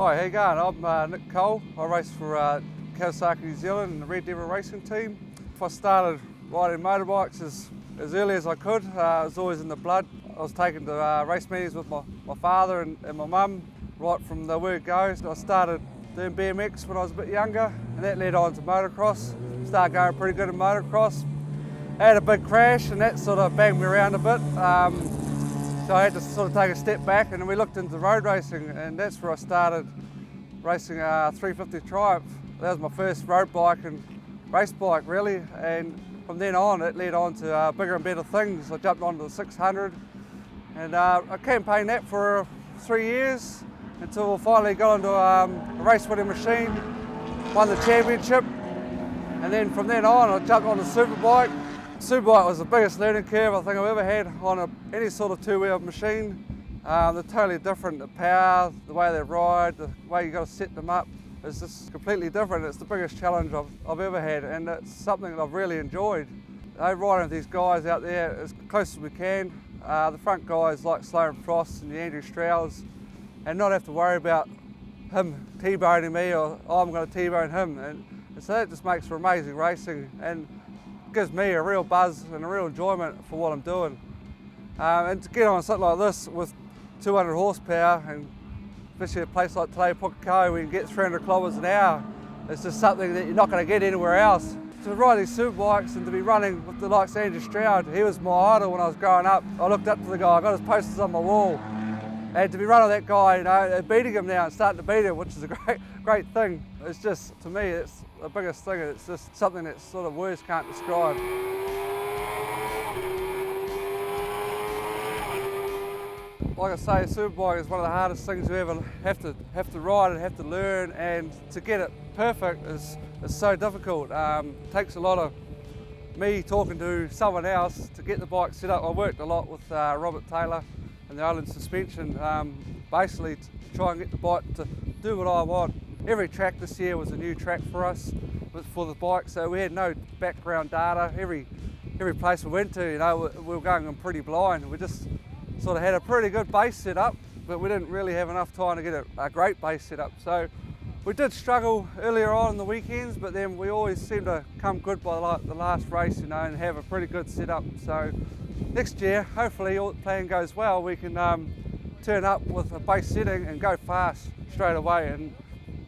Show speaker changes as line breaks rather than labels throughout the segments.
Hi, how you going? I'm Nick Cole. I race for Kawasaki New Zealand and the Red Devil racing team. I started riding motorbikes as early as I could. It was always in the blood. I was taken to race meetings with my father and my mum right from the word go. I started doing BMX when I was a bit younger, and that led on to motocross. Started going pretty good in motocross. I had a big crash and that sort of banged me around a bit. So I had to sort of take a step back, and then we looked into road racing, and that's where I started racing a 350 Triumph. That was my first road bike and race bike really, and from then on it led on to bigger and better things. I jumped onto the 600 and I campaigned that for 3 years until I finally got onto a race winning machine, won the championship, and then from then on I jumped on the superbike. Superbike was the biggest learning curve I think I've ever had on any sort of two-wheel machine. They're totally different. The power, the way they ride, the way you got to set them up is just completely different. It's the biggest challenge I've ever had, and it's something that I've really enjoyed. Riding with these guys out there as close as we can. The front guys like Sloan Frost and the Andrew Strauss, and not have to worry about him T-boning me or I'm going to T-bone him. And so that just makes for amazing racing and gives me a real buzz and a real enjoyment for what I'm doing. And to get on something like this with 200 horsepower, and especially a place like today, Pukekohe, where you can get 300 kilometres an hour, it's just something that you're not going to get anywhere else. To ride these superbikes and to be running with the likes of Andrew Stroud, he was my idol when I was growing up. I looked up to the guy, I got his posters on my wall. And to be running that guy, you know, beating him now and starting to beat him, which is a great thing. It's just, to me, it's the biggest thing. It's just something that sort of words can't describe. Like I say, superbike is one of the hardest things you ever have to ride and have to learn, and to get it perfect is so difficult. It takes a lot of me talking to someone else to get the bike set up. I worked a lot with Robert Taylor and the Island Suspension, basically to try and get the bike to do what I want. Every track this year was a new track for us for the bike, so we had no background data. Every place we went to, you know, we were going in pretty blind. We just sort of had a pretty good base set up, but we didn't really have enough time to get a great base set up. So we did struggle earlier on the weekends, but then we always seemed to come good by the last race, you know, and have a pretty good setup. So next year, hopefully all the plan goes well, we can turn up with a base setting and go fast straight away. And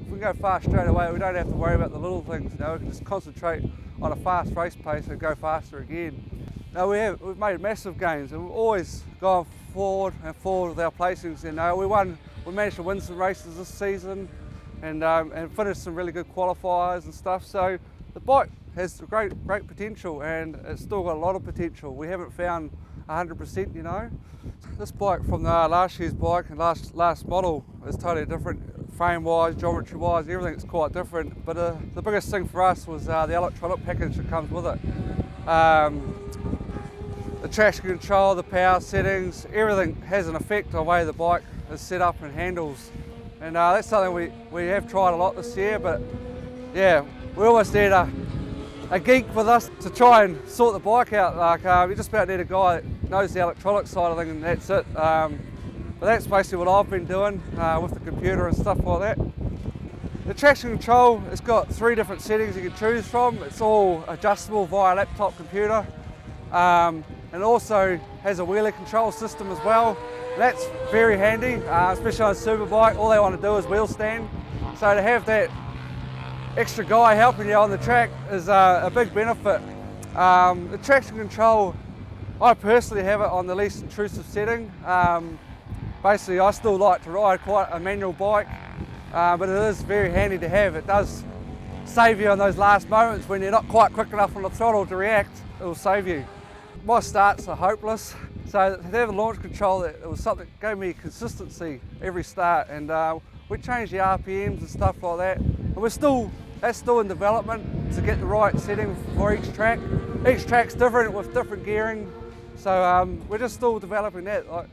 if we go fast straight away, we don't have to worry about the little things, you know, we can just concentrate on a fast race pace and go faster again. Now we've made massive gains, and we've always gone forward and forward with our placings. You know, we managed to win some races this season, and finished some really good qualifiers and stuff. So the bike has great potential, and it's still got a lot of potential. We haven't found 100%, you know. This bike from the last year's bike and last model is totally different. Frame-wise, geometry-wise, everything's quite different. But the biggest thing for us was the electronic package that comes with it. The traction control, the power settings, everything has an effect on the way the bike is set up and handles. And that's something we have tried a lot this year, but yeah, we almost need a geek with us to try and sort the bike out. Like we just about need a guy that knows the electronic side of things, and that's it. But that's basically what I've been doing with the computer and stuff like that. The traction control, it's got 3 different settings you can choose from. It's all adjustable via laptop computer. And it also has a wheelie control system as well. That's very handy, especially on a superbike. All they want to do is wheel stand. So to have that extra guy helping you on the track is a big benefit. The traction control, I personally have it on the least intrusive setting. Basically, I still like to ride quite a manual bike, but it is very handy to have. It does save you on those last moments when you're not quite quick enough on the throttle to react. It will save you. My starts are hopeless, so to have a launch control, it was something that gave me consistency every start, and we changed the RPMs and stuff like that. And that's still in development to get the right setting for each track. Each track's different with different gearing, so we're just still developing that. Like,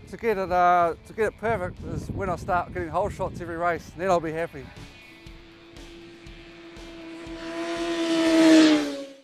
to get it perfect is when I start getting whole shots every race, and then I'll be happy.